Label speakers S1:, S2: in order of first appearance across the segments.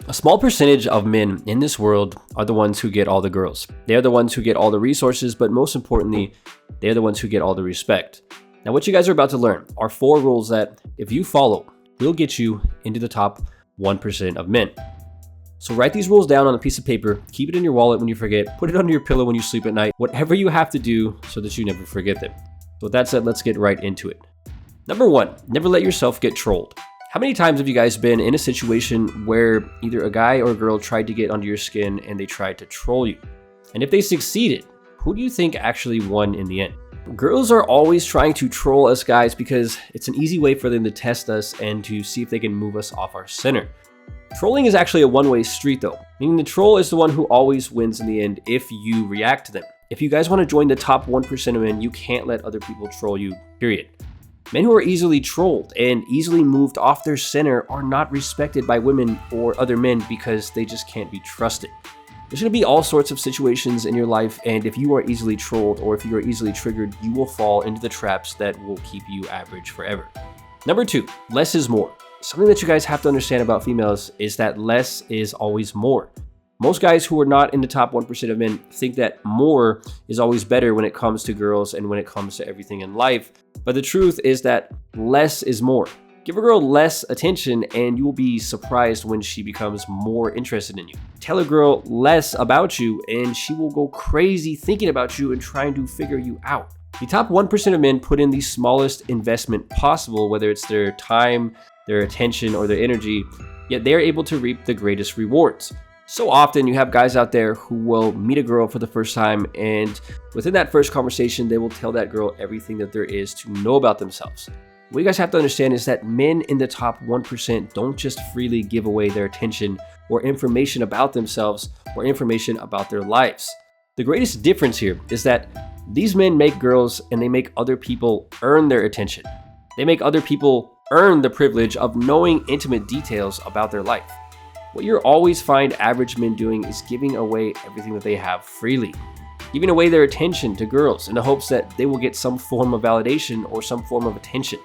S1: A small percentage of men in this world are the ones who get all the girls. They are the ones who get all the resources, but most importantly, they are the ones who get all the respect. Now, what you guys are about to learn are 4 rules that, if you follow, will get you into the top 1% of men. So write these rules down on a piece of paper, keep it in your wallet when you forget, put it under your pillow when you sleep at night, whatever you have to do so that you never forget them. So with that said, let's get right into it. Number 1, never let yourself get trolled. How many times have you guys been in a situation where either a guy or a girl tried to get under your skin and they tried to troll you? And if they succeeded, who do you think actually won in the end? Girls are always trying to troll us guys because it's an easy way for them to test us and to see if they can move us off our center. Trolling is actually a one-way street though, meaning the troll is the one who always wins in the end if you react to them. If you guys want to join the top 1% of men, you can't let other people troll you, period. Men who are easily trolled and easily moved off their center are not respected by women or other men because they just can't be trusted. There's going to be all sorts of situations in your life, and if you are easily trolled or if you are easily triggered, you will fall into the traps that will keep you average forever. Number 2, less is more. Something that you guys have to understand about females is that less is always more. Most guys who are not in the top 1% of men think that more is always better when it comes to girls and when it comes to everything in life. But the truth is that less is more. Give a girl less attention and you will be surprised when she becomes more interested in you. Tell a girl less about you and she will go crazy thinking about you and trying to figure you out. The top 1% of men put in the smallest investment possible, whether it's their time, their attention, or their energy, yet they are able to reap the greatest rewards. So often you have guys out there who will meet a girl for the first time, and within that first conversation, they will tell that girl everything that there is to know about themselves. What you guys have to understand is that men in the top 1% don't just freely give away their attention or information about themselves or information about their lives. The greatest difference here is that these men make girls and they make other people earn their attention. They make other people earn the privilege of knowing intimate details about their life. What you'll always find average men doing is giving away everything that they have freely, giving away their attention to girls in the hopes that they will get some form of validation or some form of attention,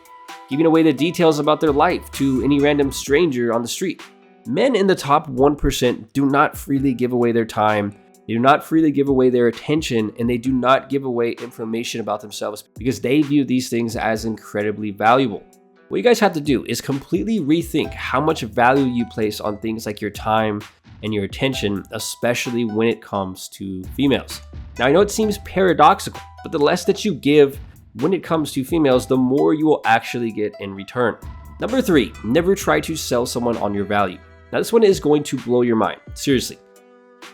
S1: giving away the details about their life to any random stranger on the street. Men in the top 1% do not freely give away their time, they do not freely give away their attention, and they do not give away information about themselves because they view these things as incredibly valuable. What you guys have to do is completely rethink how much value you place on things like your time and your attention, especially when it comes to females. Now, I know it seems paradoxical, but the less that you give when it comes to females, the more you will actually get in return. Number 3, never try to sell someone on your value. Now, this one is going to blow your mind. Seriously.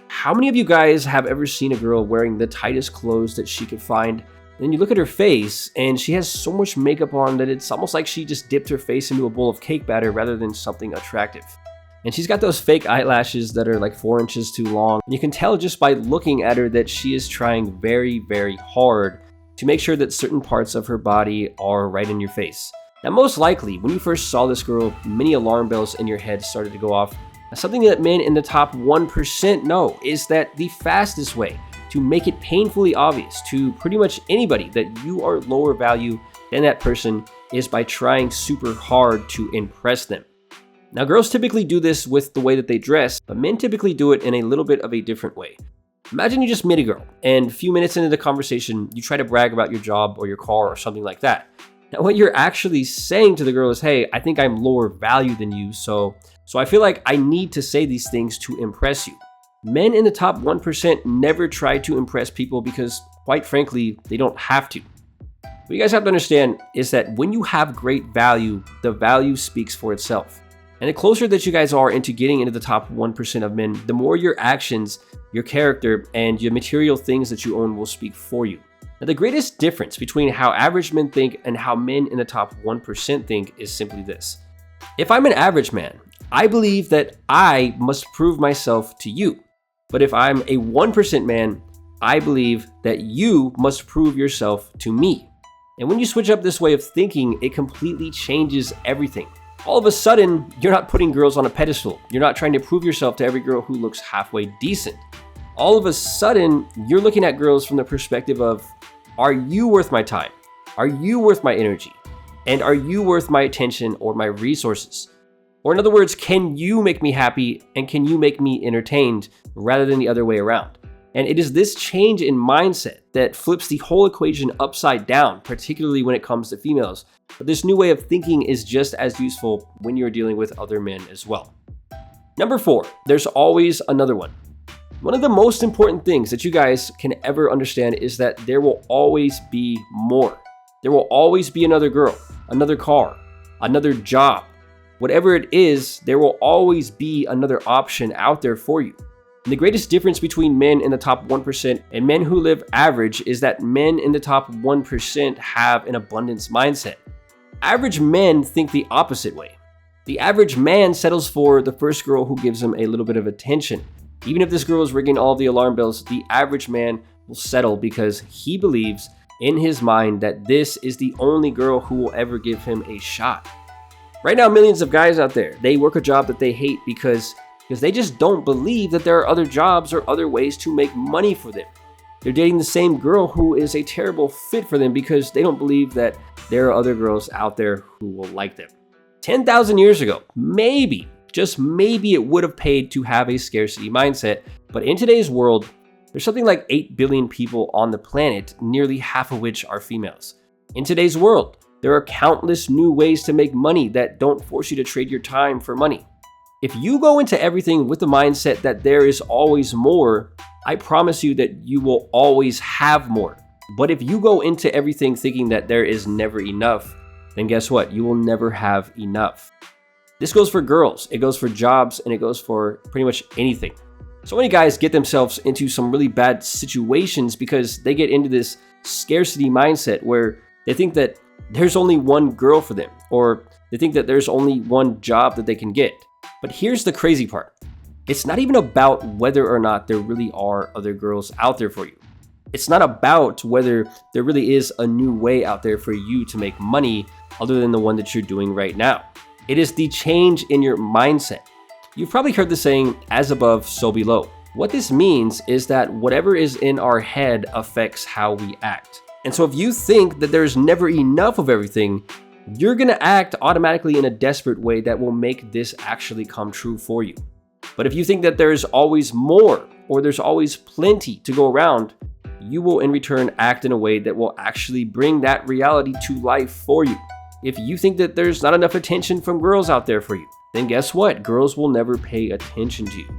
S1: How many of you guys have ever seen a girl wearing the tightest clothes that she could find? Then you look at her face and she has so much makeup on that it's almost like she just dipped her face into a bowl of cake batter rather than something attractive. And she's got those fake eyelashes that are like 4 inches too long. And you can tell just by looking at her that she is trying very, very hard to make sure that certain parts of her body are right in your face. Now, most likely, when you first saw this girl, many alarm bells in your head started to go off. Now, something that men in the top 1% know is that the fastest way to make it painfully obvious to pretty much anybody that you are lower value than that person is by trying super hard to impress them. Now, girls typically do this with the way that they dress, but men typically do it in a little bit of a different way. Imagine you just meet a girl, and a few minutes into the conversation, you try to brag about your job or your car or something like that. Now, what you're actually saying to the girl is, hey, I think I'm lower value than you, so I feel like I need to say these things to impress you. Men in the top 1% never try to impress people because, quite frankly, they don't have to. What you guys have to understand is that when you have great value, the value speaks for itself. And the closer that you guys are into getting into the top 1% of men, the more your actions, your character, and your material things that you own will speak for you. Now, the greatest difference between how average men think and how men in the top 1% think is simply this. If I'm an average man, I believe that I must prove myself to you. But if I'm a 1% man, I believe that you must prove yourself to me. And when you switch up this way of thinking, it completely changes everything. All of a sudden, you're not putting girls on a pedestal. You're not trying to prove yourself to every girl who looks halfway decent. All of a sudden, you're looking at girls from the perspective of, are you worth my time? Are you worth my energy? And are you worth my attention or my resources? Or in other words, can you make me happy and can you make me entertained rather than the other way around? And it is this change in mindset that flips the whole equation upside down, particularly when it comes to females. But this new way of thinking is just as useful when you're dealing with other men as well. Number 4, there's always another one. One of the most important things that you guys can ever understand is that there will always be more. There will always be another girl, another car, another job. Whatever it is, there will always be another option out there for you. And the greatest difference between men in the top 1% and men who live average is that men in the top 1% have an abundance mindset. Average men think the opposite way. The average man settles for the first girl who gives him a little bit of attention. Even if this girl is ringing all the alarm bells, the average man will settle because he believes in his mind that this is the only girl who will ever give him a shot. Right now, millions of guys out there, they work a job that they hate because they just don't believe that there are other jobs or other ways to make money for them. They're dating the same girl who is a terrible fit for them because they don't believe that there are other girls out there who will like them. 10,000 years ago, maybe, just maybe it would have paid to have a scarcity mindset. But in today's world, there's something like 8 billion people on the planet, nearly half of which are females. In today's world, there are countless new ways to make money that don't force you to trade your time for money. If you go into everything with the mindset that there is always more, I promise you that you will always have more. But if you go into everything thinking that there is never enough, then guess what? You will never have enough. This goes for girls, it goes for jobs, and it goes for pretty much anything. So many guys get themselves into some really bad situations because they get into this scarcity mindset where they think that there's only one girl for them, or they think that there's only one job that they can get. But here's the crazy part. It's not even about whether or not there really are other girls out there for you. It's not about whether there really is a new way out there for you to make money other than the one that you're doing right now. It is the change in your mindset. You've probably heard the saying, as above, so below. What this means is that whatever is in our head affects how we act. And so if you think that there's never enough of everything, you're gonna act automatically in a desperate way that will make this actually come true for you. But if you think that there's always more, or there's always plenty to go around, you will in return act in a way that will actually bring that reality to life for you. If you think that there's not enough attention from girls out there for you, then guess what? Girls will never pay attention to you.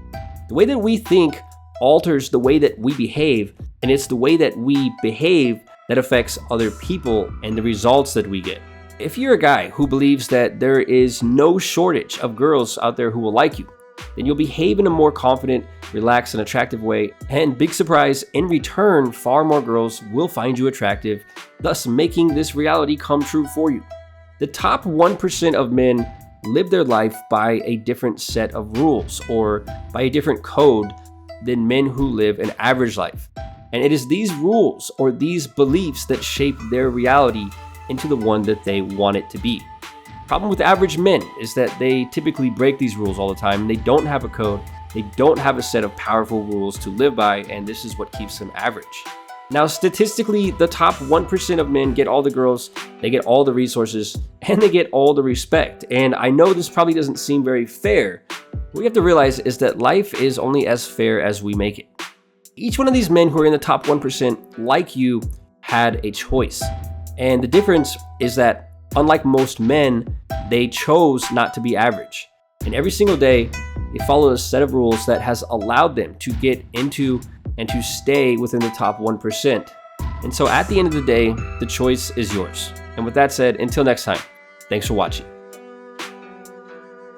S1: The way that we think alters the way that we behave, and it's the way that we behave that affects other people and the results that we get. If you're a guy who believes that there is no shortage of girls out there who will like you, then you'll behave in a more confident, relaxed, and attractive way. And big surprise, in return, far more girls will find you attractive, thus making this reality come true for you. The top 1% of men live their life by a different set of rules or by a different code than men who live an average life. And it is these rules or these beliefs that shape their reality into the one that they want it to be. Problem with average men is that they typically break these rules all the time. They don't have a code, they don't have a set of powerful rules to live by, and this is what keeps them average. Now, statistically, the top 1% of men get all the girls, they get all the resources, and they get all the respect. And I know this probably doesn't seem very fair. What we have to realize is that life is only as fair as we make it. Each one of these men who are in the top 1%, like you, had a choice. And the difference is that, unlike most men, they chose not to be average. And every single day, they follow a set of rules that has allowed them to get into and to stay within the top 1%. And so at the end of the day, the choice is yours. And with that said, until next time, thanks for watching.